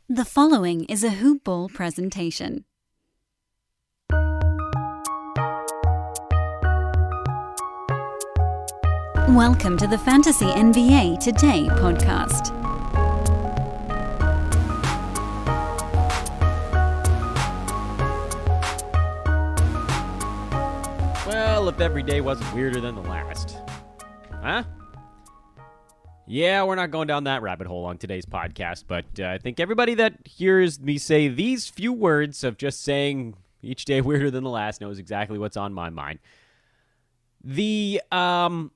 The following is a Hoop Ball presentation. Welcome to the Fantasy NBA Today podcast. Well, if every day wasn't weirder than the last. Huh? Yeah, we're not going down that rabbit hole on today's podcast, but I think everybody that hears me say these few words of just saying each day weirder than the last knows exactly what's on my mind. I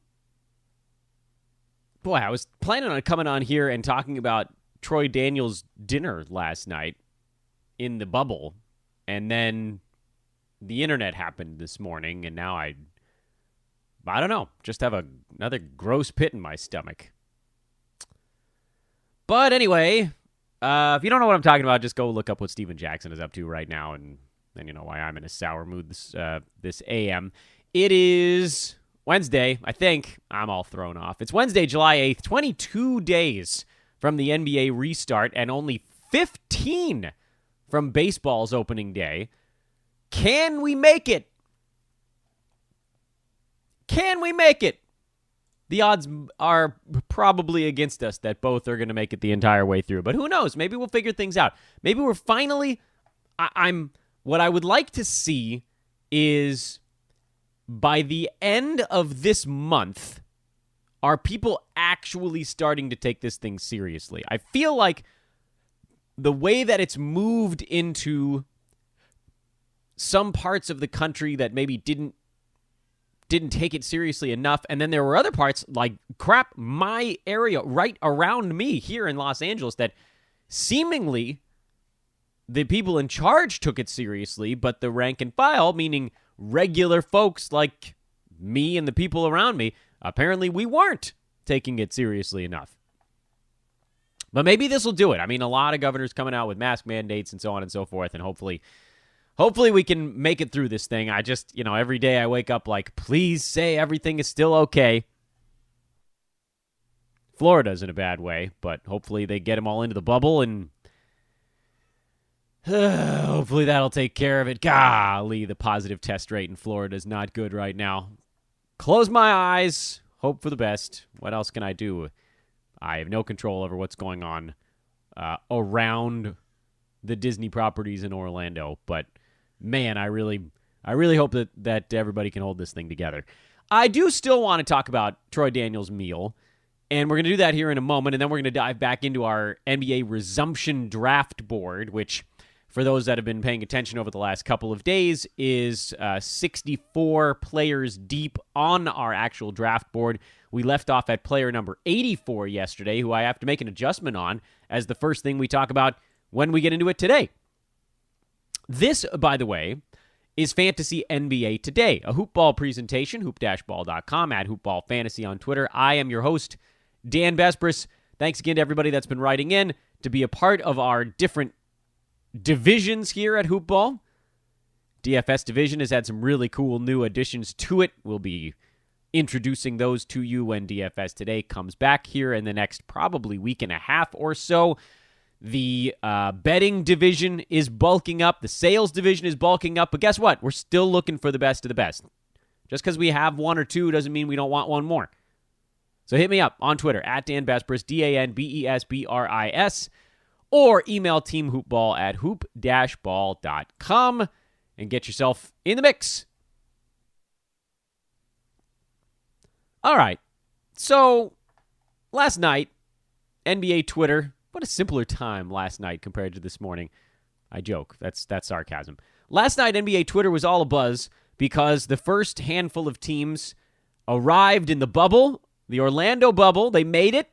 was planning on coming on here and talking about Troy Daniels' dinner last night in the bubble, and then the internet happened this morning, and now I don't know, just have another gross pit in my stomach. But anyway, if you don't know what I'm talking about, just go look up what Steven Jackson is up to right now, and then you know why I'm in a sour mood this AM. It is Wednesday, I think. I'm all thrown off. It's Wednesday, July 8th, 22 days from the NBA restart, and only 15 from baseball's opening day. Can we make it? Can we make it? The odds are probably against us that both are going to make it the entire way through. But who knows? Maybe we'll figure things out. Maybe we're finally... What I would like to see is by the end of this month, are people actually starting to take this thing seriously? I feel like the way that it's moved into some parts of the country that maybe didn't take it seriously enough, and then there were other parts, like, my area right around me here in Los Angeles, that seemingly the people in charge took it seriously, but the rank and file, meaning regular folks like me and the people around me, apparently we weren't taking it seriously enough. But maybe this will do it. I mean, a lot of governors coming out with mask mandates and so on and so forth, and hopefully we can make it through this thing. I just, every day I wake up like, please say everything is still okay. Florida's in a bad way, but hopefully they get them all into the bubble, and hopefully that'll take care of it. Golly, the positive test rate in Florida is not good right now. Close my eyes, hope for the best. What else can I do? I have no control over what's going on around the Disney properties in Orlando, but man, I really hope that everybody can hold this thing together. I do still want to talk about Troy Daniels' meal, and we're going to do that here in a moment, and then we're going to dive back into our NBA Resumption draft board, which, for those that have been paying attention over the last couple of days, is 64 players deep on our actual draft board. We left off at player number 84 yesterday, who I have to make an adjustment on as the first thing we talk about when we get into it today. This, by the way, is Fantasy NBA Today, a hoopball presentation, hoop-ball.com, at hoopballfantasy on Twitter. I am your host, Dan Besbris. Thanks again to everybody that's been writing in to be a part of our different divisions here at Hoopball. DFS division has had some really cool new additions to it. We'll be introducing those to you when DFS Today comes back here in the next probably week and a half or so. The betting division is bulking up. The sales division is bulking up. But guess what? We're still looking for the best of the best. Just because we have one or two doesn't mean we don't want one more. So hit me up on Twitter, at Dan Besbris, DanBesbris, or email teamhoopball at hoop-ball.com and get yourself in the mix. All right. So last night, NBA Twitter... What a simpler time last night compared to this morning. I joke. That's sarcasm. Last night, NBA Twitter was all abuzz because the first handful of teams arrived in the bubble, the Orlando bubble. They made it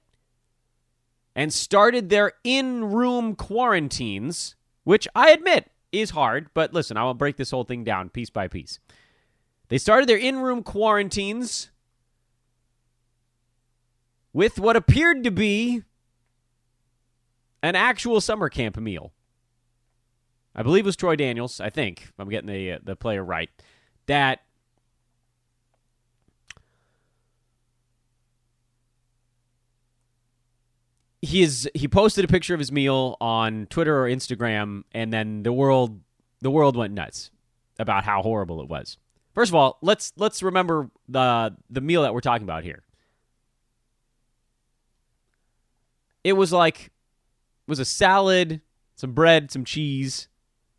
and started their in-room quarantines, which I admit is hard. But listen, I will break this whole thing down piece by piece. They started their in-room quarantines with what appeared to be an actual summer camp meal. I believe it was Troy Daniels, I think, if I'm getting the player right, that he posted a picture of his meal on Twitter or Instagram, and then the world went nuts about how horrible it was. First of all, let's remember the meal that we're talking about here. It was a salad, some bread, some cheese,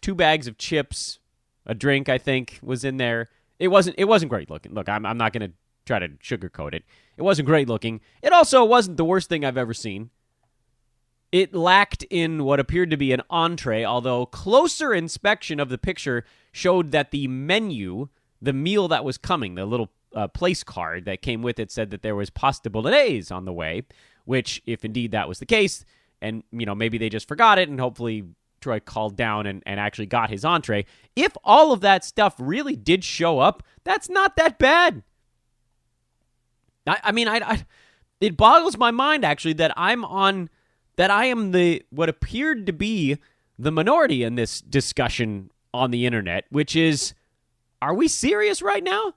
2 bags of chips, a drink, I think, was in there. It wasn't great looking. Look, I'm not going to try to sugarcoat it. It wasn't great looking. It also wasn't the worst thing I've ever seen. It lacked in what appeared to be an entree, although closer inspection of the picture showed that the menu, the meal that was coming, the little place card that came with it said that there was pasta bolognese on the way, which, if indeed that was the case, and maybe they just forgot it, and hopefully Troy called down and actually got his entree. If all of that stuff really did show up, that's not that bad. I mean, it boggles my mind actually that I am what appeared to be the minority in this discussion on the internet, which is, are we serious right now?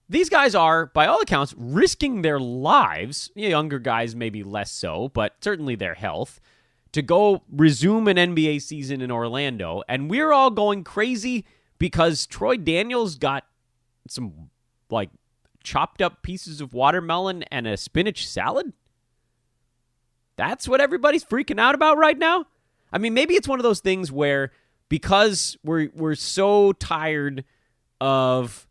These guys are, by all accounts, risking their lives, younger guys maybe less so, but certainly their health, to go resume an NBA season in Orlando, and we're all going crazy because Troy Daniels got some, chopped up pieces of watermelon and a spinach salad? That's what everybody's freaking out about right now? I mean, maybe it's one of those things where, because we're so tired of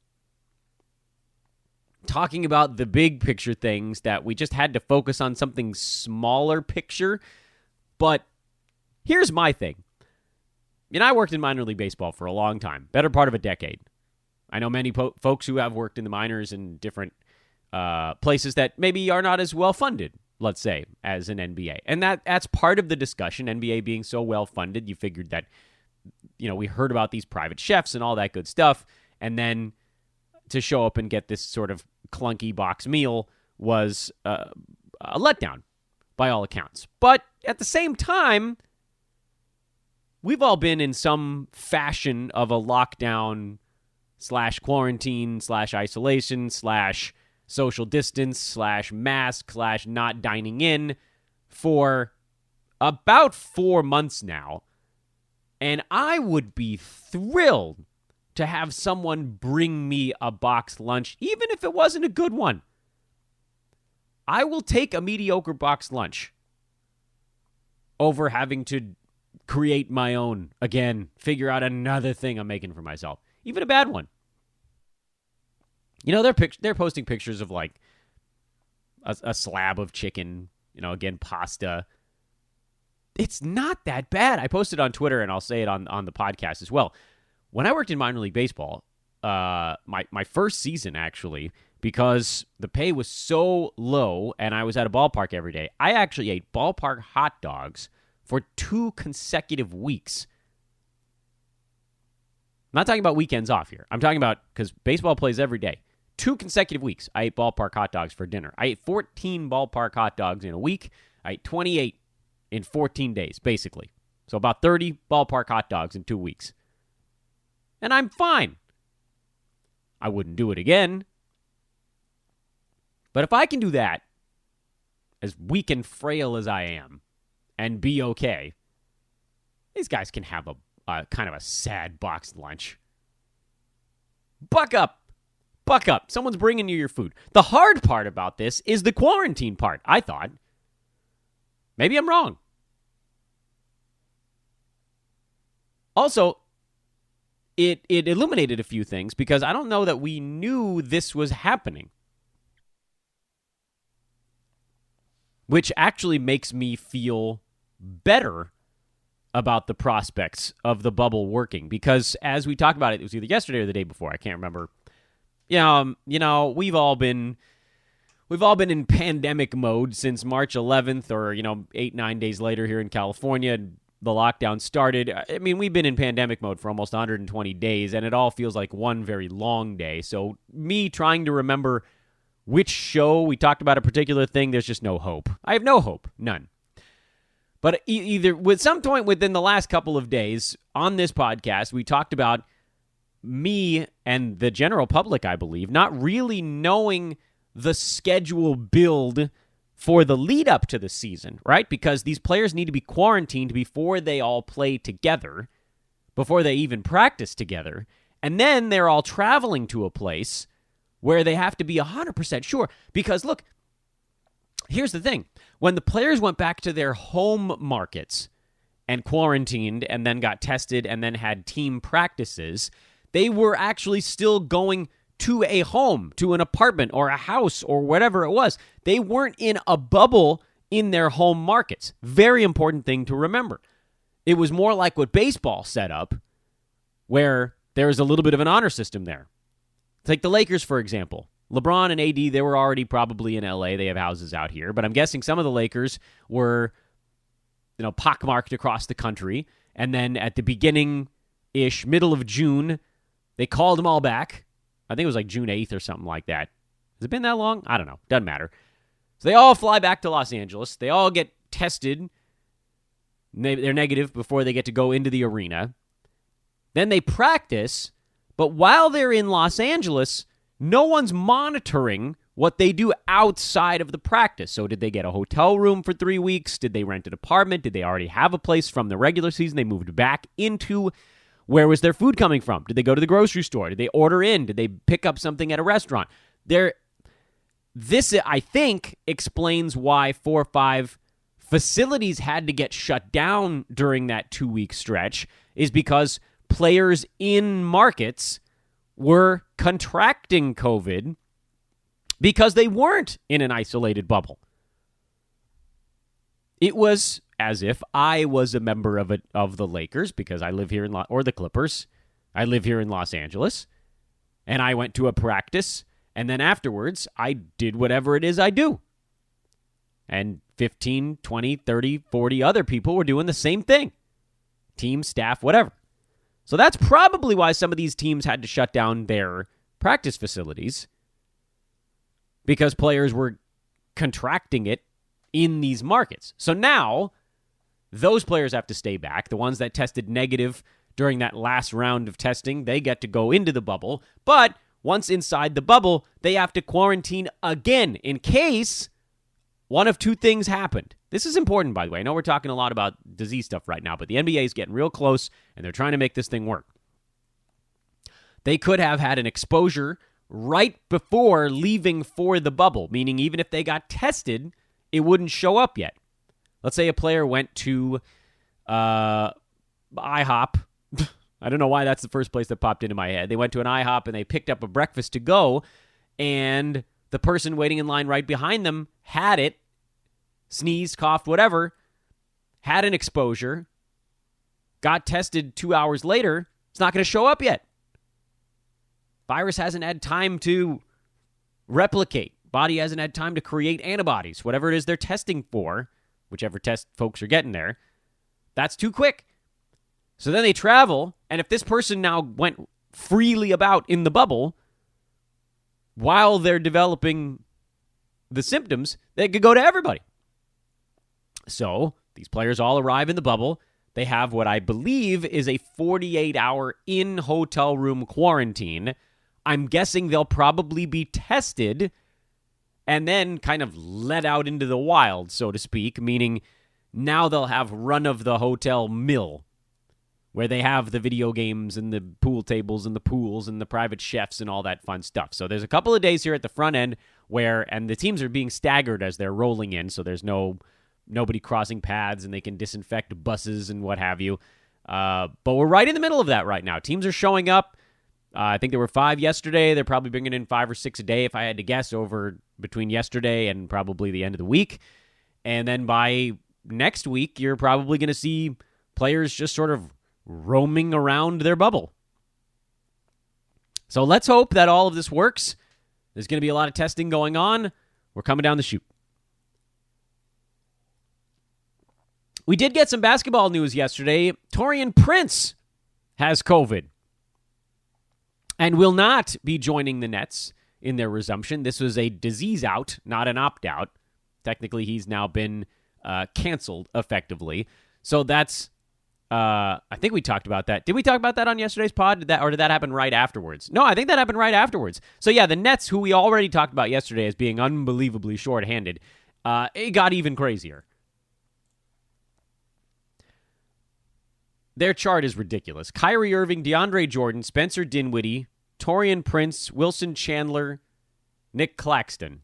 talking about the big picture things that we just had to focus on something smaller picture. But here's my thing. I worked in minor league baseball for a long time, better part of a decade. I know many folks who have worked in the minors in different places that maybe are not as well funded, let's say, as an NBA. And that's part of the discussion, NBA being so well funded. You figured that, we heard about these private chefs and all that good stuff, and then to show up and get this sort of clunky box meal was a letdown by all accounts. But at the same time, we've all been in some fashion of a lockdown / quarantine / isolation / social distance / mask / not dining in for about 4 months now. And I would be thrilled to have someone bring me a box lunch, even if it wasn't a good one. I will take a mediocre box lunch over having to create my own, again, figure out another thing I'm making for myself, even a bad one. They're posting pictures of a slab of chicken, again, pasta. It's not that bad. I posted on Twitter, and I'll say it on the podcast as well. When I worked in minor league baseball, my first season, actually, because the pay was so low and I was at a ballpark every day, I actually ate ballpark hot dogs for 2 consecutive weeks. I'm not talking about weekends off here. I'm talking about, because baseball plays every day. 2 consecutive weeks, I ate ballpark hot dogs for dinner. I ate 14 ballpark hot dogs in a week. I ate 28 in 14 days, basically. So about 30 ballpark hot dogs in 2 weeks. And I'm fine. I wouldn't do it again. But if I can do that, as weak and frail as I am, and be okay, these guys can have a kind of a sad boxed lunch. Buck up. Buck up. Someone's bringing you your food. The hard part about this is the quarantine part, I thought. Maybe I'm wrong. Also, it illuminated a few things, because I don't know that we knew this was happening. Which actually makes me feel better about the prospects of the bubble working. Because as we talked about it was either yesterday or the day before, I can't remember. We've all been in pandemic mode since March 11th, or 8-9 days later here in California, the lockdown started. I mean, we've been in pandemic mode for almost 120 days, and it all feels like one very long day. So me trying to remember which show we talked about a particular thing, there's just no hope. I have no hope. None. But either with some point within the last couple of days on this podcast, we talked about me and the general public, I believe, not really knowing the schedule build for the lead up to the season, right? Because these players need to be quarantined before they all play together, before they even practice together. And then they're all traveling to a place where they have to be 100% sure. Because, look, here's the thing. When the players went back to their home markets and quarantined and then got tested and then had team practices, they were actually still going to a home, to an apartment or a house or whatever it was. They weren't in a bubble in their home markets. Very important thing to remember. It was more like what baseball set up, where there was a little bit of an honor system there. Take the Lakers, for example. LeBron and AD, they were already probably in LA. They have houses out here. But I'm guessing some of the Lakers were, pockmarked across the country. And then at the beginning-ish, middle of June, they called them all back. I think it was like June 8th or something like that. Has it been that long? I don't know. Doesn't matter. So they all fly back to Los Angeles. They all get tested. They're negative before they get to go into the arena. Then they practice. But while they're in Los Angeles, no one's monitoring what they do outside of the practice. So did they get a hotel room for 3 weeks? Did they rent an apartment? Did they already have a place from the regular season they moved back into? Where was their food coming from? Did they go to the grocery store? Did they order in? Did they pick up something at a restaurant? This, I think, explains why 4 or 5 facilities had to get shut down during that 2-week stretch, is because players in markets were contracting COVID because they weren't in an isolated bubble. It was as if I was a member of the Lakers, because I live here or the Clippers. I live here in Los Angeles, and I went to a practice, and then afterwards I did whatever it is I do. And 15, 20, 30, 40 other people were doing the same thing. Team, staff, whatever. So that's probably why some of these teams had to shut down their practice facilities, because players were contracting it in these markets. So now those players have to stay back. The ones that tested negative during that last round of testing, they get to go into the bubble. But once inside the bubble, they have to quarantine again in case one of 2 things happened. This is important, by the way. I know we're talking a lot about disease stuff right now, but the NBA is getting real close, and they're trying to make this thing work. They could have had an exposure right before leaving for the bubble, meaning even if they got tested, it wouldn't show up yet. Let's say a player went to IHOP. I don't know why that's the first place that popped into my head. They went to an IHOP and they picked up a breakfast to go, and the person waiting in line right behind them had it, sneezed, coughed, whatever, had an exposure, got tested 2 hours later. It's not going to show up yet. Virus hasn't had time to replicate. Body hasn't had time to create antibodies, whatever it is they're testing for, whichever test folks are getting there. That's too quick. So then they travel, and if this person now went freely about in the bubble while they're developing the symptoms, they could go to everybody. So these players all arrive in the bubble. They have what I believe is a 48-hour in-hotel room quarantine. I'm guessing they'll probably be tested and then kind of let out into the wild, so to speak, meaning now they'll have run-of-the-hotel mill, where they have the video games and the pool tables and the pools and the private chefs and all that fun stuff. So there's a couple of days here at the front end and the teams are being staggered as they're rolling in, so there's nobody crossing paths, and they can disinfect buses and what have you. But we're right in the middle of that right now. Teams are showing up. I think there were 5 yesterday. They're probably bringing in 5 or 6 a day, if I had to guess, over between yesterday and probably the end of the week. And then by next week, you're probably going to see players just sort of roaming around their bubble. So let's hope that all of this works. There's going to be a lot of testing going on. We're coming down the chute. We did get some basketball news yesterday. Taurean Prince has COVID and will not be joining the Nets in their resumption. This was a disease out, not an opt-out. Technically, he's now been canceled effectively. So that's, I think we talked about that. Did we talk about that on yesterday's pod? Did that happen right afterwards? No, I think that happened right afterwards. So yeah, the Nets, who we already talked about yesterday as being unbelievably shorthanded, it got even crazier. Their chart is ridiculous. Kyrie Irving, DeAndre Jordan, Spencer Dinwiddie, Taurean Prince, Wilson Chandler, Nick Claxton.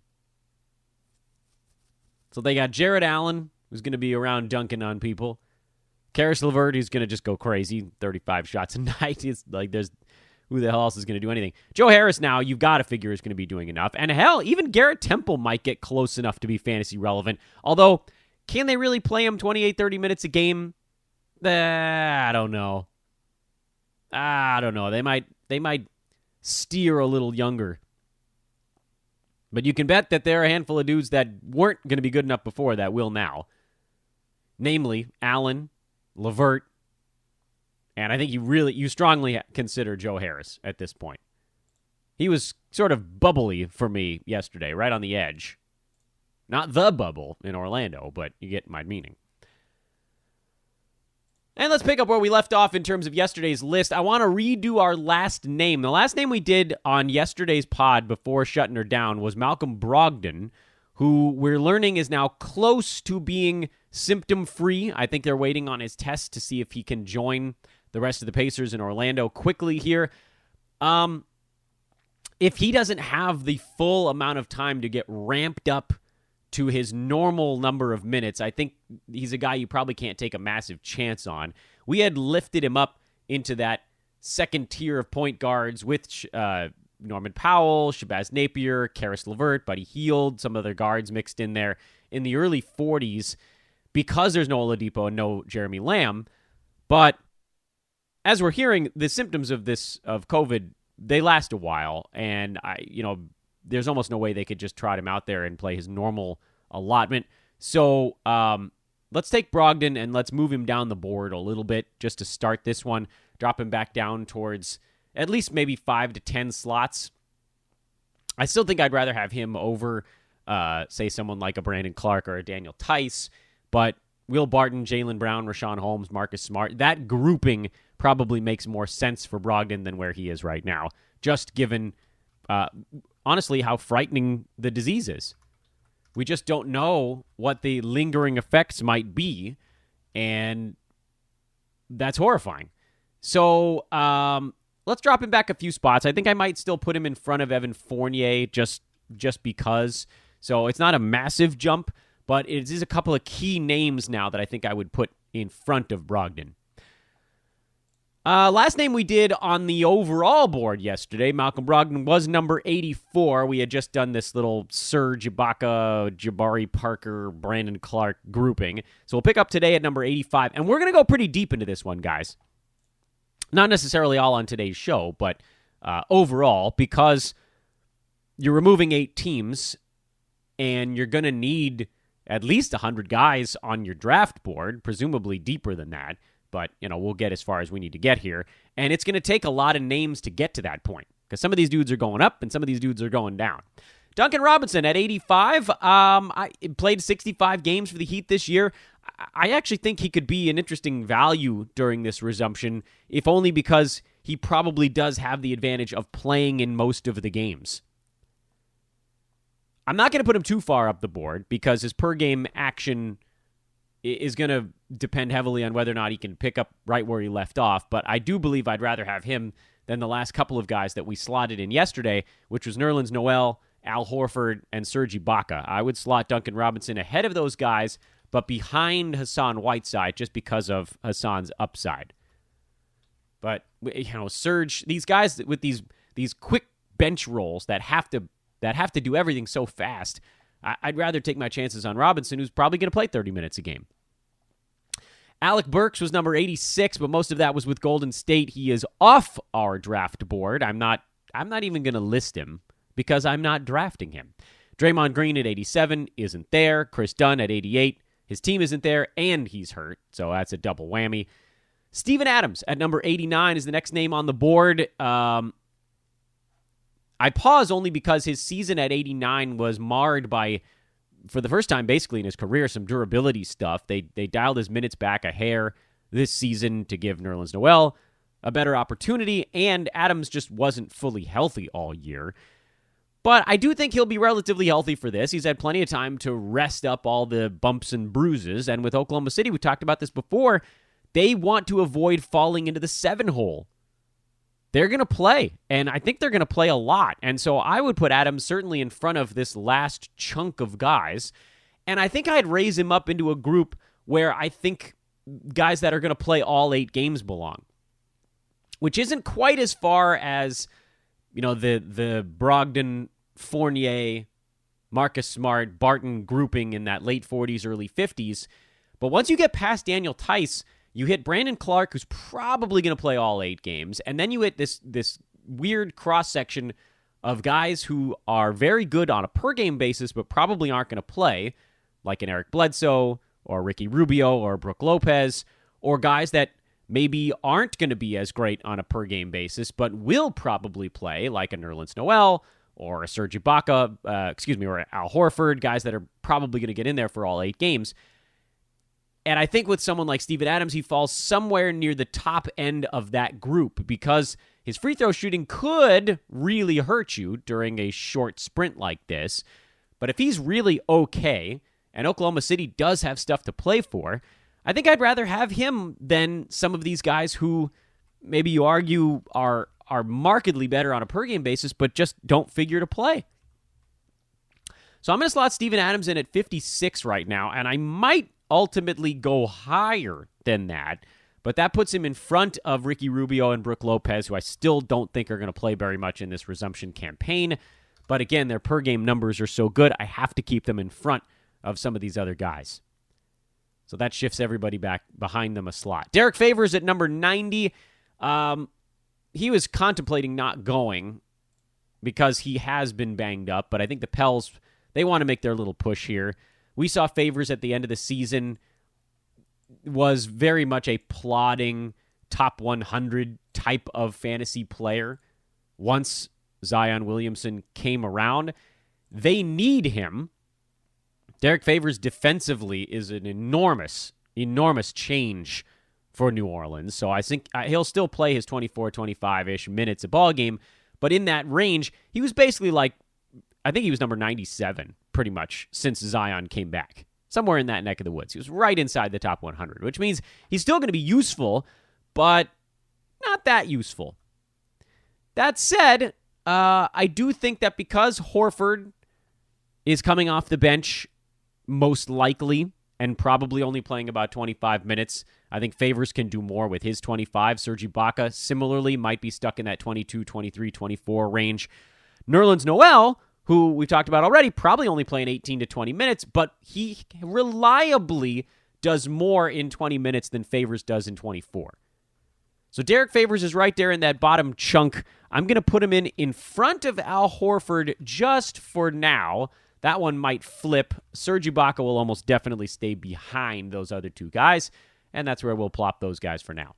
So they got Jared Allen, who's going to be around dunking on people. Karis LeVert, who's going to just go crazy, 35 shots a night. It's like who the hell else is going to do anything? Joe Harris now, you've got to figure is going to be doing enough. And hell, even Garrett Temple might get close enough to be fantasy relevant. Although, can they really play him 28, 30 minutes a game? I don't know. They might steer a little younger. But you can bet that there are a handful of dudes that weren't going to be good enough before that will now. Namely, Allen, LeVert, and I think you strongly consider Joe Harris at this point. He was sort of bubbly for me yesterday, right on the edge. Not the bubble in Orlando, but you get my meaning. And let's pick up where we left off in terms of yesterday's list. I want to redo our last name. The last name we did on yesterday's pod before shutting her down was Malcolm Brogdon, who we're learning is now close to being symptom-free. I think they're waiting on his test to see if he can join the rest of the Pacers in Orlando quickly here. If he doesn't have the full amount of time to get ramped up to his normal number of minutes, I think he's a guy you probably can't take a massive chance on. We had lifted him up into that second tier of point guards with Norman Powell, Shabazz Napier, Karis LeVert, Buddy Hield, some other guards mixed in there in the early 40s because there's no Oladipo and no Jeremy Lamb. But as we're hearing, the symptoms of COVID, they last a while, and there's almost no way they could just trot him out there and play his normal allotment. So let's take Brogdon and let's move him down the board a little bit just to start this one. Drop him back down towards at least maybe 5 to 10 slots. I still think I'd rather have him over, say, someone like a Brandon Clark or a Daniel Tice, but Will Barton, Jaylen Brown, Rashawn Holmes, Marcus Smart, that grouping probably makes more sense for Brogdon than where he is right now, just given, honestly, how frightening the disease is. We just don't know what the lingering effects might be, and that's horrifying. So let's drop him back a few spots. I think I might still put him in front of Evan Fournier just because. So it's not a massive jump, but it is a couple of key names now that I think I would put in front of Brogdon. Last name we did on the overall board yesterday, Malcolm Brogdon, was number 84. We had just done this little Serge Ibaka, Jabari Parker, Brandon Clark grouping. So we'll pick up today at number 85. And we're going to go pretty deep into this one, guys. Not necessarily all on today's show, but overall, because you're removing 8 teams and you're going to need at least 100 guys on your draft board, presumably deeper than that. But, we'll get as far as we need to get here. And it's going to take a lot of names to get to that point because some of these dudes are going up and some of these dudes are going down. Duncan Robinson at 85. I played 65 games for the Heat this year. I actually think he could be an interesting value during this resumption, if only because he probably does have the advantage of playing in most of the games. I'm not going to put him too far up the board because his per-game action is going to depend heavily on whether or not he can pick up right where he left off, but I do believe I'd rather have him than the last couple of guys that we slotted in yesterday, which was Nerlens Noel, Al Horford, and Serge Ibaka. I would slot Duncan Robinson ahead of those guys, but behind Hassan Whiteside just because of Hassan's upside. But, Serge, these guys with these quick bench rolls that have to do everything so fast, I'd rather take my chances on Robinson, who's probably going to play 30 minutes a game. Alec Burks was number 86, but most of that was with Golden State. He is off our draft board. I'm not even going to list him because I'm not drafting him. Draymond Green at 87 isn't there. Chris Dunn at 88. His team isn't there, and he's hurt, so that's a double whammy. Steven Adams at number 89 is the next name on the board. I pause only because his season at 89 was marred by, for the first time basically in his career, some durability stuff. They dialed his minutes back a hair this season to give Nerlens Noel a better opportunity, and Adams just wasn't fully healthy all year. But I do think he'll be relatively healthy for this. He's had plenty of time to rest up all the bumps and bruises. And with Oklahoma City, we talked about this before, they want to avoid falling into the 7-hole. They're going to play, and I think they're going to play a lot. And so I would put Adams certainly in front of this last chunk of guys. And I think I'd raise him up into a group where I think guys that are going to play all 8 games belong, which isn't quite as far as, the Brogdon, Fournier, Marcus Smart, Barton grouping in that late 40s, early 50s. But once you get past Daniel Tice, you hit Brandon Clark, who's probably going to play all 8 games, and then you hit this weird cross-section of guys who are very good on a per-game basis but probably aren't going to play, like an Eric Bledsoe or Ricky Rubio or Brook Lopez, or guys that maybe aren't going to be as great on a per-game basis but will probably play, like a Nerlens Noel or a Serge Ibaka, or Al Horford, guys that are probably going to get in there for all 8 games. And I think with someone like Steven Adams, he falls somewhere near the top end of that group because his free throw shooting could really hurt you during a short sprint like this. But if he's really okay, and Oklahoma City does have stuff to play for, I think I'd rather have him than some of these guys who maybe you argue are markedly better on a per-game basis, but just don't figure to play. So I'm going to slot Steven Adams in at 56 right now, and I might ultimately go higher than that, but that puts him in front of Ricky Rubio and Brook Lopez, who I still don't think are going to play very much in this resumption campaign. But again, their per-game numbers are so good, I have to keep them in front of some of these other guys. So that shifts everybody back behind them a slot. Derrick Favors at number 90. He was contemplating not going because he has been banged up, but I think the Pels, they want to make their little push here. We saw Favors at the end of the season was very much a plodding top 100 type of fantasy player. Once Zion Williamson came around, they need him. Derrick Favors defensively is an enormous change for New Orleans. So I think he'll still play his 24, 25-ish minutes a ball game, but in that range, he was basically like, I think he was number 97 pretty much since Zion came back. Somewhere in that neck of the woods. He was right inside the top 100, which means he's still going to be useful, but not that useful. That said, I do think that because Horford is coming off the bench most likely and probably only playing about 25 minutes, I think Favors can do more with his 25. Serge Ibaka similarly might be stuck in that 22, 23, 24 range. Nerlens Noel, who we've talked about already, probably only playing 18 to 20 minutes, but he reliably does more in 20 minutes than Favors does in 24. So Derrick Favors is right there in that bottom chunk. I'm going to put him in front of Al Horford just for now. That one might flip. Serge Ibaka will almost definitely stay behind those other two guys, and that's where we'll plop those guys for now.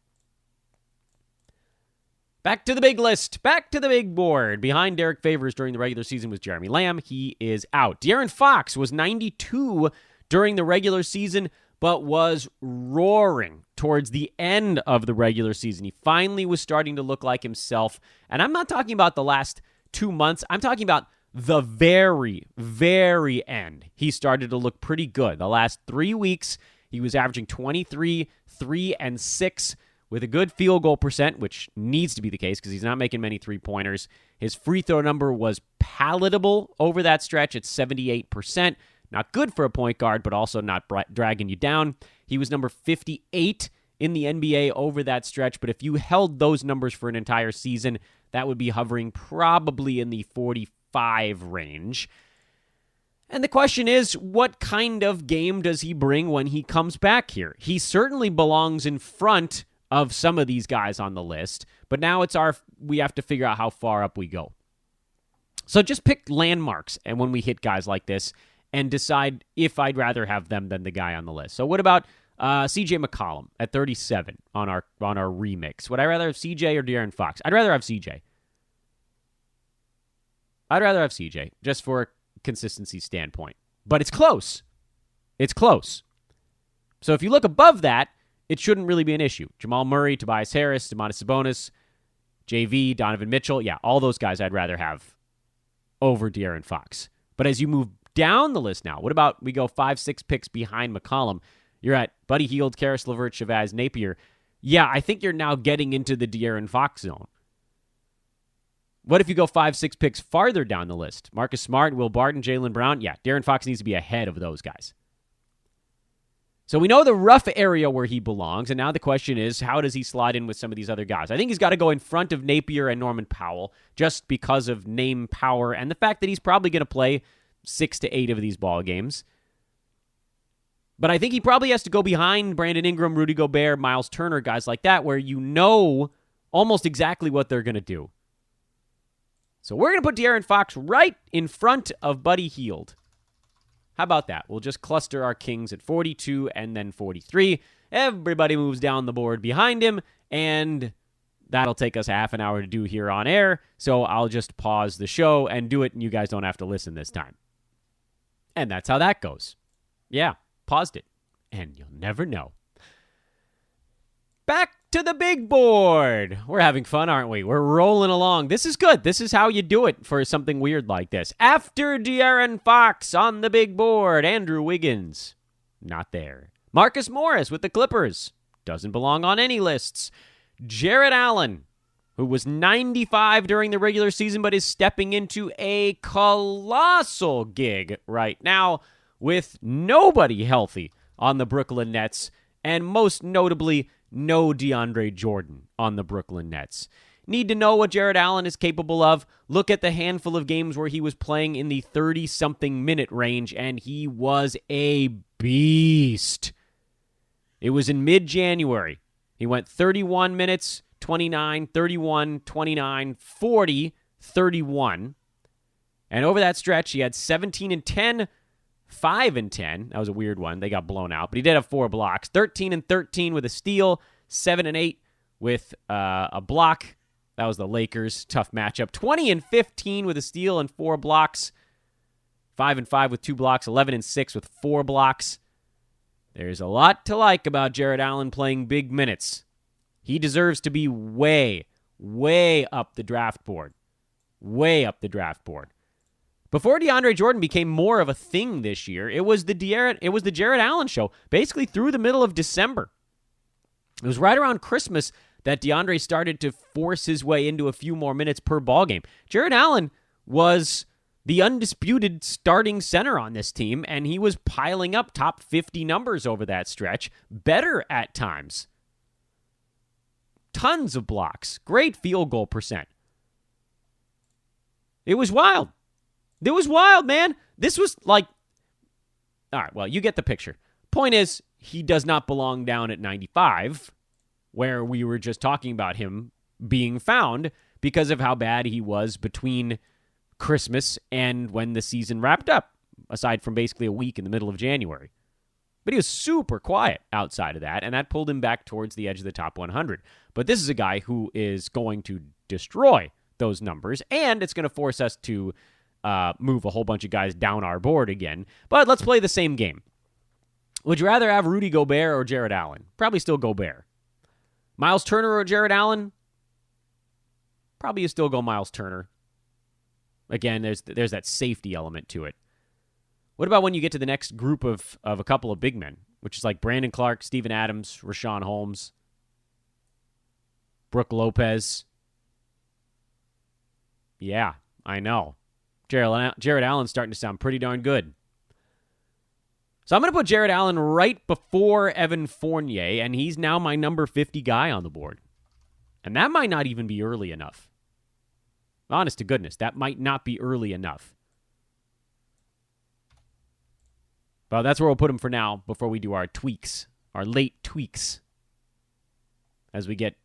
Back to the big list. Back to the big board. Behind Derrick Favors during the regular season was Jeremy Lamb. He is out. Darren Fox was 92 during the regular season, but was roaring towards the end of the regular season. He finally was starting to look like himself. And I'm not talking about the last 2 months. I'm talking about the very, very end. He started to look pretty good. The last 3 weeks, he was averaging 23, 3, and 6 with a good field goal percent, which needs to be the case because he's not making many three-pointers. His free throw number was palatable over that stretch at 78%. Not good for a point guard, but also not dragging you down. He was number 58 in the NBA over that stretch, but if you held those numbers for an entire season, that would be hovering probably in the 45 range. And the question is, what kind of game does he bring when he comes back here? He certainly belongs in front of some of these guys on the list, but now we have to figure out how far up we go. So just pick landmarks and when we hit guys like this and decide if I'd rather have them than the guy on the list. So what about CJ McCollum at 37 on our remix? Would I rather have CJ or Darren Fox? I'd rather have CJ. I'd rather have CJ just for a consistency standpoint. But it's close. It's close. So if you look above that, it shouldn't really be an issue. Jamal Murray, Tobias Harris, Domantas Sabonis, JV, Donovan Mitchell. Yeah, all those guys I'd rather have over Darren Fox. But as you move down the list now, what about we go 5-6 picks behind McCollum? You're at Buddy Hield, Karis LeVert, Shabazz, Napier. Yeah, I think you're now getting into the De'Aaron Fox zone. What if you go 5-6 picks farther down the list? Marcus Smart, Will Barton, Jaylen Brown. Yeah, De'Aaron Fox needs to be ahead of those guys. So we know the rough area where he belongs, and now the question is, how does he slide in with some of these other guys? I think he's got to go in front of Napier and Norman Powell just because of name power and the fact that he's probably going to play 6 to 8 of these ball games. But I think he probably has to go behind Brandon Ingram, Rudy Gobert, Miles Turner, guys like that, where you know almost exactly what they're going to do. So we're going to put De'Aaron Fox right in front of Buddy Hield. How about that? We'll just cluster our Kings at 42 and then 43. Everybody moves down the board behind him, and that'll take us half an hour to do here on air, so I'll just pause the show and do it, and you guys don't have to listen this time. And that's how that goes. Yeah, paused it, and you'll never know. Back to the big board. We're having fun, aren't we? We're rolling along. This is good. This is how you do it for something weird like this. After De'Aaron Fox on the big board, Andrew Wiggins, not there. Marcus Morris with the Clippers, doesn't belong on any lists. Jarrett Allen, who was 95 during the regular season but is stepping into a colossal gig right now with nobody healthy on the Brooklyn Nets, and most notably, no DeAndre Jordan on the Brooklyn Nets. Need to know what Jarrett Allen is capable of? Look at the handful of games where he was playing in the 30-something minute range, and he was a beast. It was in mid-January. He went 31 minutes, 29, 31, 29, 40, 31. And over that stretch, he had 17 and 10, 5 and 10. That was a weird one. They got blown out. But he did have 4 blocks. 13 and 13 with a steal. 7 and 8 with a block. That was the Lakers. Tough matchup. 20 and 15 with a steal and 4 blocks. 5 and 5 with 2 blocks. 11 and 6 with 4 blocks. There's a lot to like about Jarrett Allen playing big minutes. He deserves to be way, way up the draft board. Way up the draft board. Before DeAndre Jordan became more of a thing this year, it was the Jarrett Allen show, basically through the middle of December. It was right around Christmas that DeAndre started to force his way into a few more minutes per ballgame. Jarrett Allen was the undisputed starting center on this team, and he was piling up top 50 numbers over that stretch, better at times. Tons of blocks, great field goal percent. It was wild. It was wild, man. This was like... All right, well, you get the picture. Point is, he does not belong down at 95, where we were just talking about him being found because of how bad he was between Christmas and when the season wrapped up, aside from basically a week in the middle of January. But he was super quiet outside of that, and that pulled him back towards the edge of the top 100. But this is a guy who is going to destroy those numbers, and it's going to force us to move a whole bunch of guys down our board again. But let's play the same game. Would you rather have Rudy Gobert or Jarrett Allen? Probably still Gobert. Miles Turner or Jarrett Allen? Probably you still go Miles Turner. Again, there's that safety element to it. What about when you get to the next group of a couple of big men, which is like Brandon Clark, Steven Adams, Rashawn Holmes, Brook Lopez? Yeah, I know. Jarrett Allen's starting to sound pretty darn good. So I'm going to put Jarrett Allen right before Evan Fournier, and he's now my number 50 guy on the board. And that might not even be early enough. Honest to goodness, that might not be early enough. Well, that's where we'll put him for now before we do our tweaks, our late tweaks,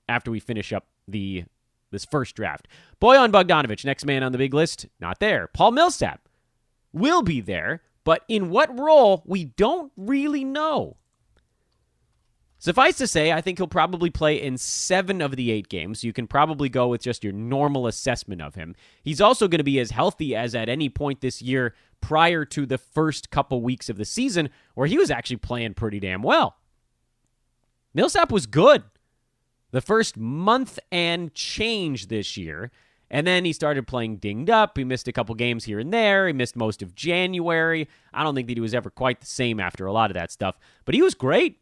after we finish up this first draft. Bojan Bogdanovic, next man on the big list, not there. Paul Millsap will be there, but in what role, we don't really know. Suffice to say, I think he'll probably play in 7 of the 8 games. You can probably go with just your normal assessment of him. He's also going to be as healthy as at any point this year prior to the first couple weeks of the season, where he was actually playing pretty damn well. Millsap was good the first month and change this year, And then he started playing dinged up. He missed a couple games here and there. He missed most of January. I don't think that he was ever quite the same after a lot of that stuff. But he was great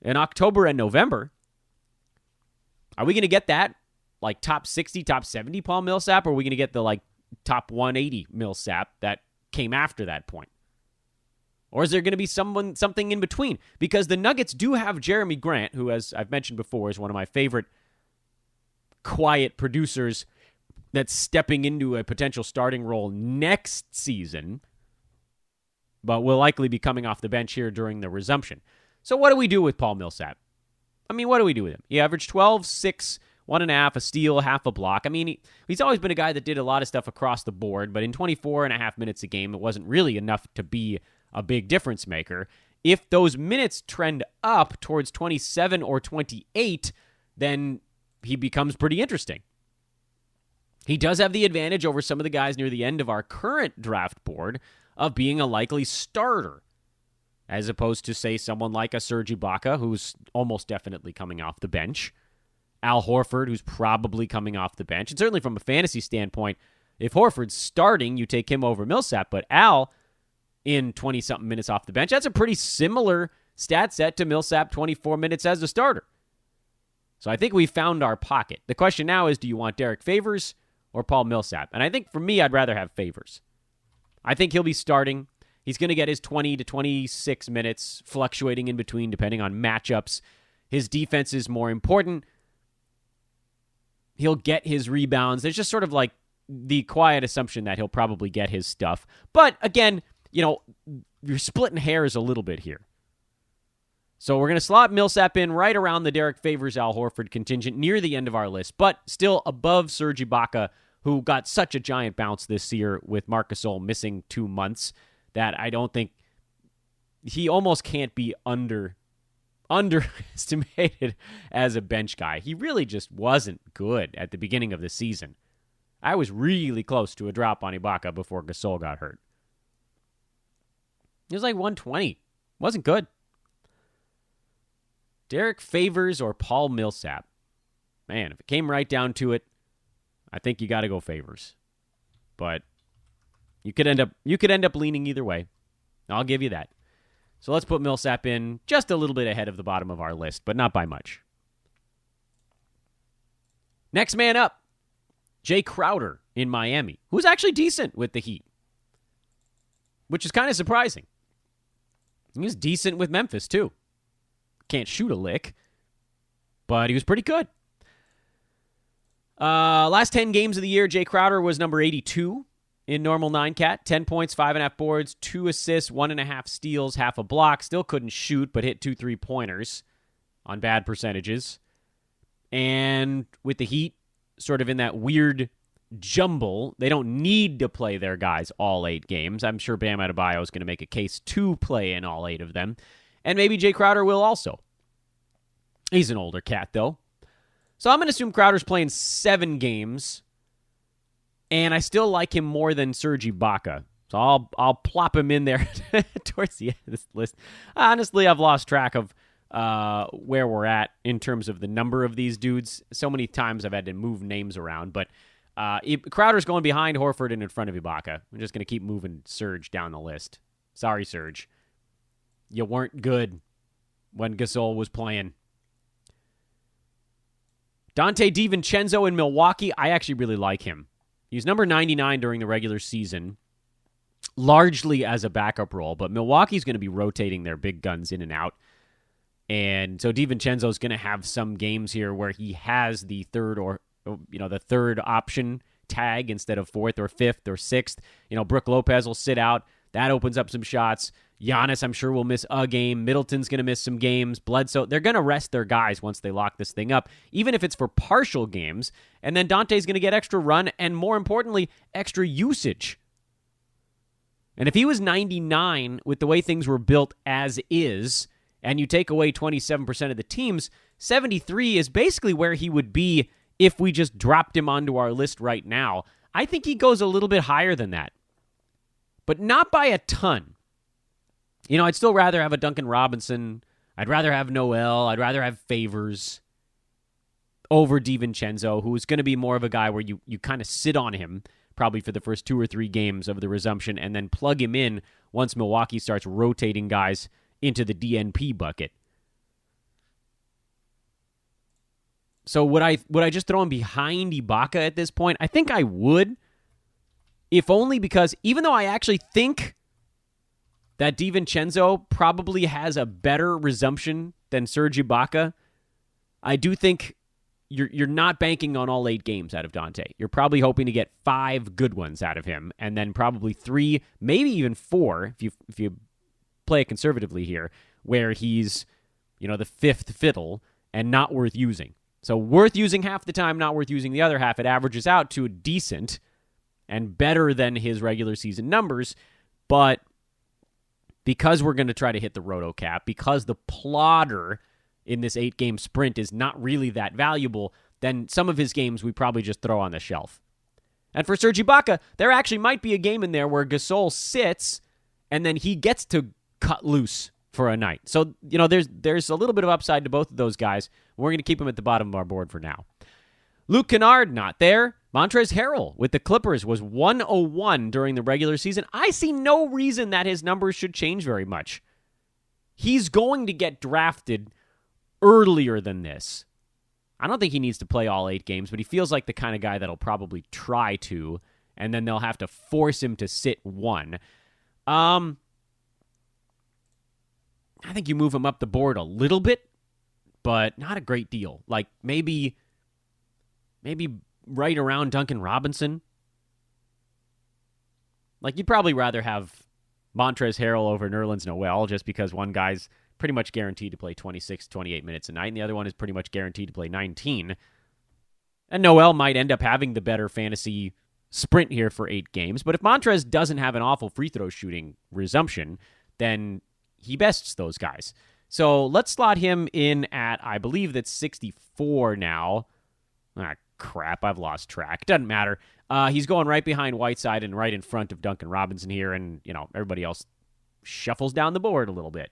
in October and November. Are we going to get that? Like top 60, top 70 Paul Millsap? Or are we going to get the like top 180 Millsap that came after that point? Or is there going to be something in between? Because the Nuggets do have Jeremy Grant, who, as I've mentioned before, is one of my favorite quiet producers that's stepping into a potential starting role next season, but will likely be coming off the bench here during the resumption. So what do we do with Paul Millsap? I mean, what do we do with him? He averaged 12, 6, 1.5, a steal, half a block. I mean, he's always been a guy that did a lot of stuff across the board, but in 24.5 minutes a game, it wasn't really enough to be a big difference maker. If those minutes trend up towards 27 or 28, then he becomes pretty interesting. He does have the advantage over some of the guys near the end of our current draft board of being a likely starter, as opposed to, say, someone like a Serge Ibaka, who's almost definitely coming off the bench, Al Horford, who's probably coming off the bench. And certainly from a fantasy standpoint, if Horford's starting, you take him over Millsap, but Al in 20-something minutes off the bench, that's a pretty similar stat set to Millsap 24 minutes as a starter. So I think we found our pocket. The question now is, do you want Derrick Favors or Paul Millsap? And I think for me, I'd rather have Favors. I think he'll be starting. He's going to get his 20 to 26 minutes, fluctuating in between depending on matchups. His defense is more important. He'll get his rebounds. There's just sort of like the quiet assumption that he'll probably get his stuff. But again, you're splitting hairs a little bit here. So we're going to slot Millsap in right around the Derrick Favors, Al Horford contingent near the end of our list, but still above Serge Ibaka, who got such a giant bounce this year with Marc Gasol missing 2 months that I don't think he almost can't be underestimated as a bench guy. He really just wasn't good at the beginning of the season. I was really close to a drop on Ibaka before Gasol got hurt. He was like 120. Wasn't good. Derrick Favors or Paul Millsap? Man, if it came right down to it, I think you got to go Favors. But you could end up leaning either way. I'll give you that. So let's put Millsap in just a little bit ahead of the bottom of our list, but not by much. Next man up, Jay Crowder in Miami, who's actually decent with the Heat, which is kind of surprising. He was decent with Memphis, too. Can't shoot a lick, but he was pretty good. Last 10 games of the year, Jay Crowder was number 82 in normal 9-cat. 10 points, 5.5 boards, 2 assists, 1.5 steals, half a block. Still couldn't shoot, but hit 2 3-pointers on bad percentages. And with the Heat sort of in that weird jumble, they don't need to play their guys all 8 games. I'm sure Bam Adebayo is going to make a case to play in all 8 of them. And maybe Jay Crowder will also. He's an older cat, though. So I'm going to assume Crowder's playing 7 games. And I still like him more than Serge Ibaka. So I'll plop him in there towards the end of this list. Honestly, I've lost track of where we're at in terms of the number of these dudes. So many times I've had to move names around. But Crowder's going behind Horford and in front of Ibaka. I'm just going to keep moving Serge down the list. Sorry, Serge. You weren't good when Gasol was playing. Dante DiVincenzo in Milwaukee, I actually really like him. He's number 99 during the regular season, largely as a backup role, but Milwaukee's going to be rotating their big guns in and out. And so DiVincenzo's going to have some games here where he has the third option tag instead of 4th or 5th or 6th. Brook Lopez will sit out. That opens up some shots. Giannis, I'm sure, will miss a game. Middleton's going to miss some games. Bledsoe, they're going to rest their guys once they lock this thing up, even if it's for partial games. And then Dante's going to get extra run and, more importantly, extra usage. And if he was 99 with the way things were built as is, and you take away 27% of the teams, 73 is basically where he would be if we just dropped him onto our list right now. I think he goes a little bit higher than that, but not by a ton. I'd still rather have a Duncan Robinson. I'd rather have Noel. I'd rather have Favors over DiVincenzo, who's going to be more of a guy where you kind of sit on him probably for the first 2 or 3 games of the resumption and then plug him in once Milwaukee starts rotating guys into the DNP bucket. So would I just throw him behind Ibaka at this point? I think I would, if only because even though I actually think that DiVincenzo probably has a better resumption than Serge Ibaka, I do think you're not banking on all 8 games out of Dante. You're probably hoping to get 5 good ones out of him, and then probably 3, maybe even 4, if you play it conservatively here, where he's, the 5th fiddle and not worth using. So worth using half the time, not worth using the other half. It averages out to a decent and better than his regular season numbers, but because we're going to try to hit the roto cap, because the plotter in this 8-game sprint is not really that valuable, then some of his games we probably just throw on the shelf. And for Serge Ibaka, there actually might be a game in there where Gasol sits and then he gets to cut loose for a night. So, there's a little bit of upside to both of those guys. We're going to keep them at the bottom of our board for now. Luke Kennard, not there. Montrezl Harrell with the Clippers was 101 during the regular season. I see no reason that his numbers should change very much. He's going to get drafted earlier than this. I don't think he needs to play all 8 games, but he feels like the kind of guy that'll probably try to, and then they'll have to force him to sit 1. I think you move him up the board a little bit, but not a great deal. Like maybe right around Duncan Robinson. Like you'd probably rather have Montrezl Harrell over Nerlens Noel just because one guy's pretty much guaranteed to play 26, 28 minutes a night, and the other one is pretty much guaranteed to play 19. And Noel might end up having the better fantasy sprint here for 8 games, but if Montrezl doesn't have an awful free throw shooting resumption, then he bests those guys. So let's slot him in at, I believe that's 64 now. Crap, I've lost track. Doesn't matter. He's going right behind Whiteside and right in front of Duncan Robinson here, and everybody else shuffles down the board a little bit.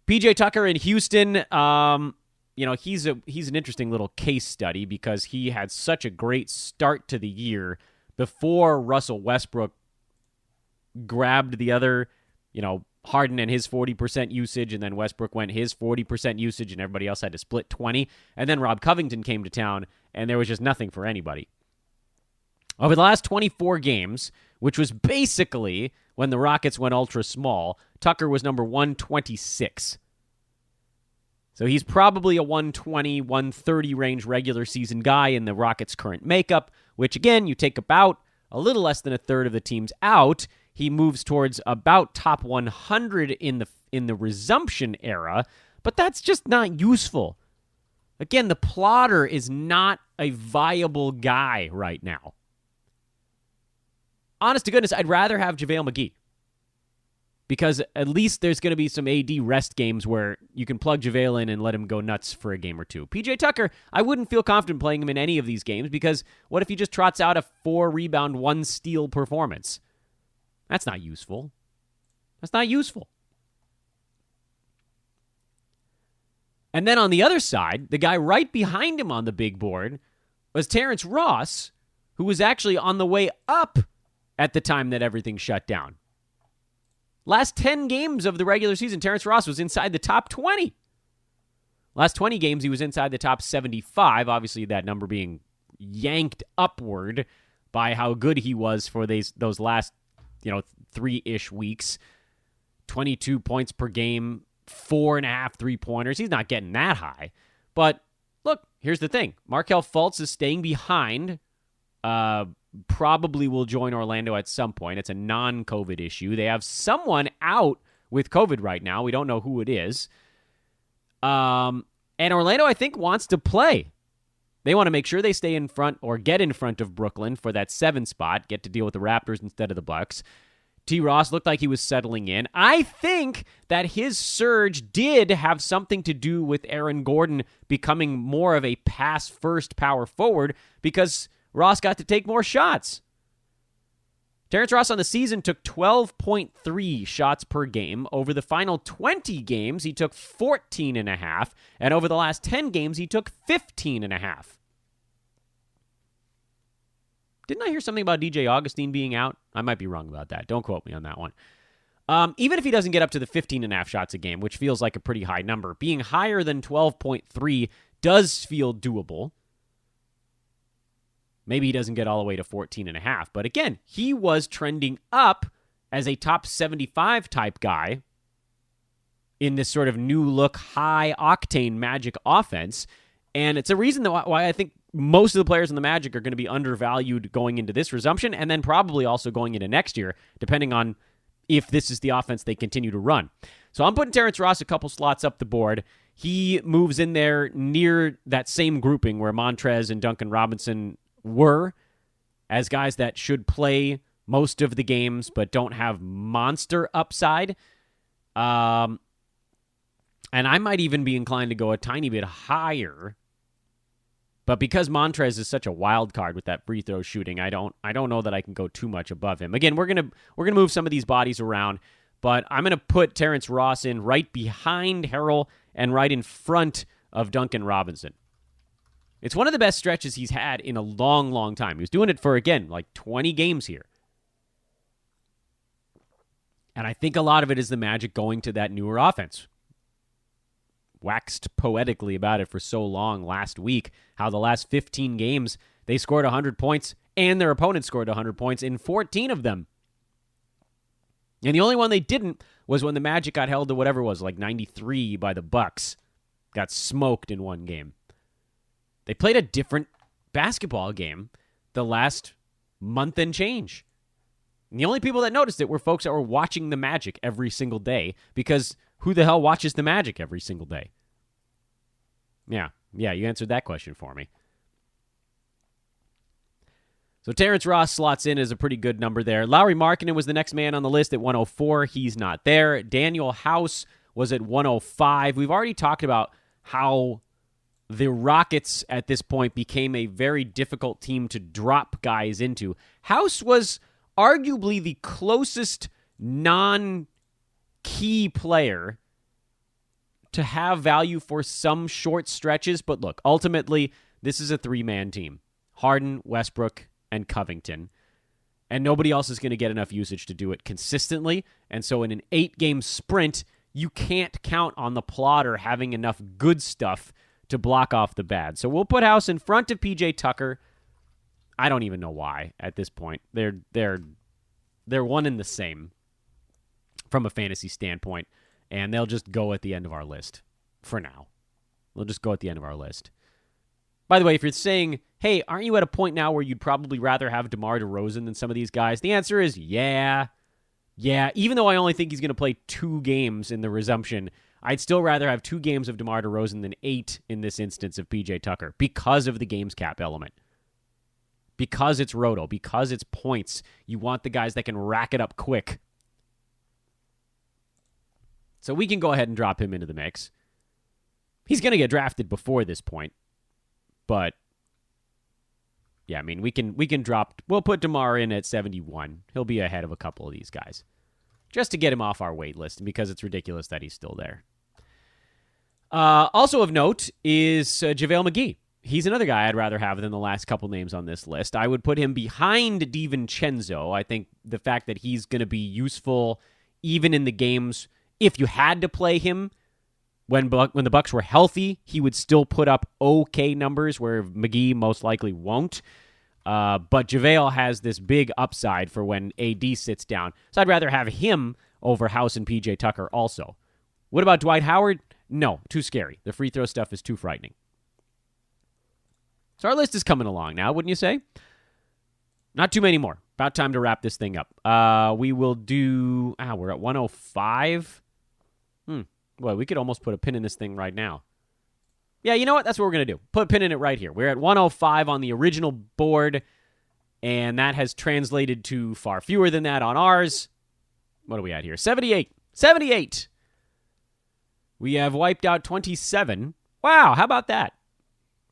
PJ Tucker in Houston, he's an interesting little case study because he had such a great start to the year before Russell Westbrook grabbed the other, Harden and his 40% usage, and then Westbrook went his 40% usage, and everybody else had to split 20. And then Rob Covington came to town, and there was just nothing for anybody. Over the last 24 games, which was basically when the Rockets went ultra small, Tucker was number 126. So he's probably a 120, 130 range regular season guy in the Rockets' current makeup, which again, you take about a little less than a third of the teams out. He moves towards about top 100 in the resumption era, but that's just not useful. Again, the plotter is not a viable guy right now. Honest to goodness, I'd rather have JaVale McGee because at least there's going to be some AD rest games where you can plug JaVale in and let him go nuts for a game or 2. PJ Tucker, I wouldn't feel confident playing him in any of these games because what if he just trots out a 4-rebound, 1-steal performance? That's not useful. That's not useful. And then on the other side, the guy right behind him on the big board was Terence Ross, who was actually on the way up at the time that everything shut down. Last 10 games of the regular season, Terence Ross was inside the top 20. Last 20 games, he was inside the top 75. Obviously, that number being yanked upward by how good he was for those last 3-ish weeks. 22 points per game, 4.5 3-pointers. He's not getting that high. But look, here's the thing. Markelle Fultz is staying behind. Probably will join Orlando at some point. It's a non-COVID issue. They have someone out with COVID right now. We don't know who it is. And Orlando, I think, wants to play. They want to make sure they stay in front or get in front of Brooklyn for that 7 spot, get to deal with the Raptors instead of the Bucks. T. Ross looked like he was settling in. I think that his surge did have something to do with Aaron Gordon becoming more of a pass-first power forward because Ross got to take more shots. Terence Ross on the season took 12.3 shots per game. Over the final 20 games, he took 14.5. And over the last 10 games, he took 15.5. Didn't I hear something about DJ Augustine being out? I might be wrong about that. Don't quote me on that one. Even if he doesn't get up to the 15.5 shots a game, which feels like a pretty high number, being higher than 12.3 does feel doable. Maybe he doesn't get all the way to 14.5. But again, he was trending up as a top 75 type guy in this sort of new look, high octane Magic offense. And it's a reason why I think most of the players in the Magic are going to be undervalued going into this resumption and then probably also going into next year, depending on if this is the offense they continue to run. So I'm putting Terence Ross a couple slots up the board. He moves in there near that same grouping where Montrez and Duncan Robinson were, as guys that should play most of the games but don't have monster upside. And I might even be inclined to go a tiny bit higher. But because Montrez is such a wild card with that free throw shooting, I don't know that I can go too much above him. Again, we're gonna move some of these bodies around, but I'm gonna put Terence Ross in right behind Harrell and right in front of Duncan Robinson. It's one of the best stretches he's had in a long, long time. He was doing it for, again, like 20 games here. And I think a lot of it is the Magic going to that newer offense. Waxed poetically about it for so long last week, how the last 15 games, they scored 100 points, and their opponent scored 100 points in 14 of them. And the only one they didn't was when the Magic got held to whatever it was, like 93 by the Bucks. Got smoked in one game. They played a different basketball game the last month and change. And the only people that noticed it were folks that were watching the Magic every single day, because who the hell watches the Magic every single day? Yeah, you answered that question for me. So Terence Ross slots in as a pretty good number there. Lauri Markkanen was the next man on the list at 104. He's not there. Daniel House was at 105. We've already talked about how the Rockets at this point became a very difficult team to drop guys into. House was arguably the closest non-key player to have value for some short stretches. But look, ultimately, this is a three-man team. Harden, Westbrook, and Covington. And nobody else is going to get enough usage to do it consistently. And so in an 8-game sprint, you can't count on the plotter having enough good stuff to block off the bad. So we'll put House in front of PJ Tucker. I don't even know why at this point. They're one and the same from a fantasy standpoint, and they'll just go at the end of our list for now. They'll just go at the end of our list. By the way, if you're saying, hey, aren't you at a point now where you'd probably rather have DeMar DeRozan than some of these guys? The answer is yeah. Yeah, even though I only think he's going to play 2 games in the resumption, I'd still rather have 2 games of DeMar DeRozan than 8 in this instance of PJ Tucker because of the games cap element. Because it's roto, because it's points. You want the guys that can rack it up quick. So we can go ahead and drop him into the mix. He's going to get drafted before this point. But, yeah, I mean, we can drop... We'll put DeMar in at 71. He'll be ahead of a couple of these guys. Just to get him off our wait list, and because it's ridiculous that he's still there. Also of note is JaVale McGee. He's another guy I'd rather have than the last couple names on this list. I would put him behind DiVincenzo. I think the fact that he's going to be useful even in the games, if you had to play him, when the Bucks were healthy, he would still put up okay numbers, where McGee most likely won't. But JaVale has this big upside for when AD sits down. So I'd rather have him over House and PJ Tucker also. What about Dwight Howard? No, too scary. The free throw stuff is too frightening. So our list is coming along now, wouldn't you say? Not too many more. About time to wrap this thing up. We will do... we're at 105. Boy, we could almost put a pin in this thing right now. Yeah, you know what? That's what we're going to do. Put a pin in it right here. We're at 105 on the original board, and that has translated to far fewer than that on ours. What are we at here? 78. 78! We have wiped out 27. Wow, how about that?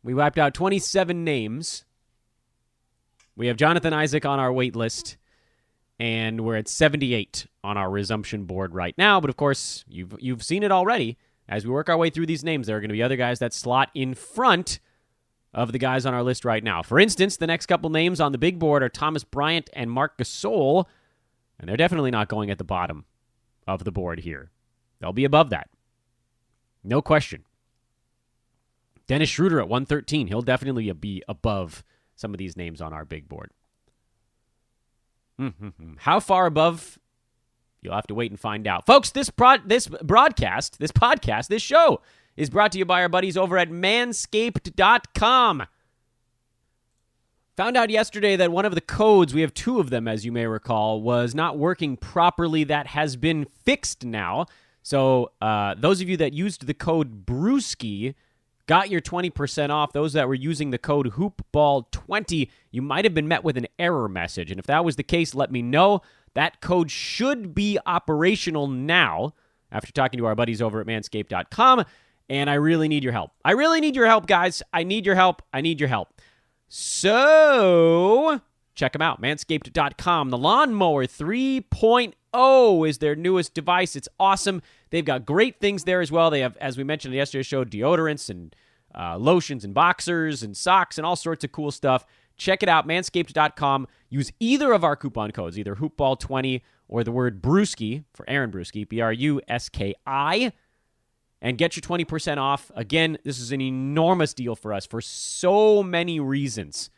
We wiped out 27 names. We have Jonathan Isaac on our wait list. and we're at 78 on our resumption board right now. But of course, you've seen it already. As we work our way through these names, there are going to be other guys that slot in front of the guys on our list right now. For instance, the next couple names on the big board are Thomas Bryant and Marc Gasol, and they're definitely not going at the bottom of the board here. They'll be above that. No question. Dennis Schroeder at 113. He'll definitely be above some of these names on our big board. How far above? You'll have to wait and find out. Folks, this podcast, this show is brought to you by our buddies over at manscaped.com. Found out yesterday that one of the codes, we have two of them as you may recall, was not working properly. That has been fixed now. So those of you that used the code Brewski got your 20% off. Those that were using the code HoopBall20, you might have been met with an error message. And if that was the case, let me know. That code should be operational now after talking to our buddies over at manscaped.com. And I really need your help. I really need your help, guys. I need your help. I need your help. So check them out, manscaped.com. The Lawnmower 3.0 is their newest device. It's awesome. They've got great things there as well. They have, as we mentioned in yesterday's show, deodorants and lotions and boxers and socks and all sorts of cool stuff. Check it out, manscaped.com. Use either of our coupon codes, either HoopBall20 or the word Brewski for Aaron Brewski, Bruski, and get your 20% off. Again, this is an enormous deal for us for so many reasons.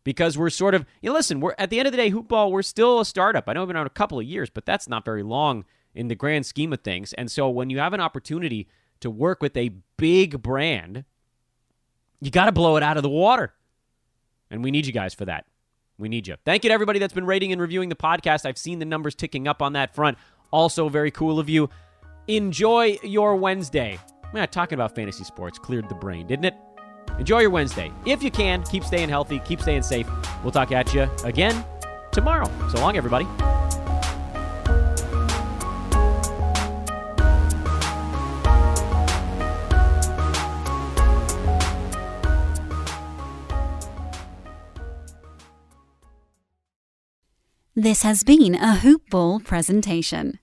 Because we're sort of, listen, we're at the end of the day, Hoopball, we're still a startup. I know we've been out a couple of years, but that's not very long in the grand scheme of things. And so when you have an opportunity to work with a big brand, you got to blow it out of the water. And we need you guys for that. We need you. Thank you to everybody that's been rating and reviewing the podcast. I've seen the numbers ticking up on that front. Also very cool of you. Enjoy your Wednesday. Man, talking about fantasy sports cleared the brain, didn't it? Enjoy your Wednesday. If you can, keep staying healthy, keep staying safe. We'll talk at you again tomorrow. So long, everybody. This has been a Hoop Ball presentation.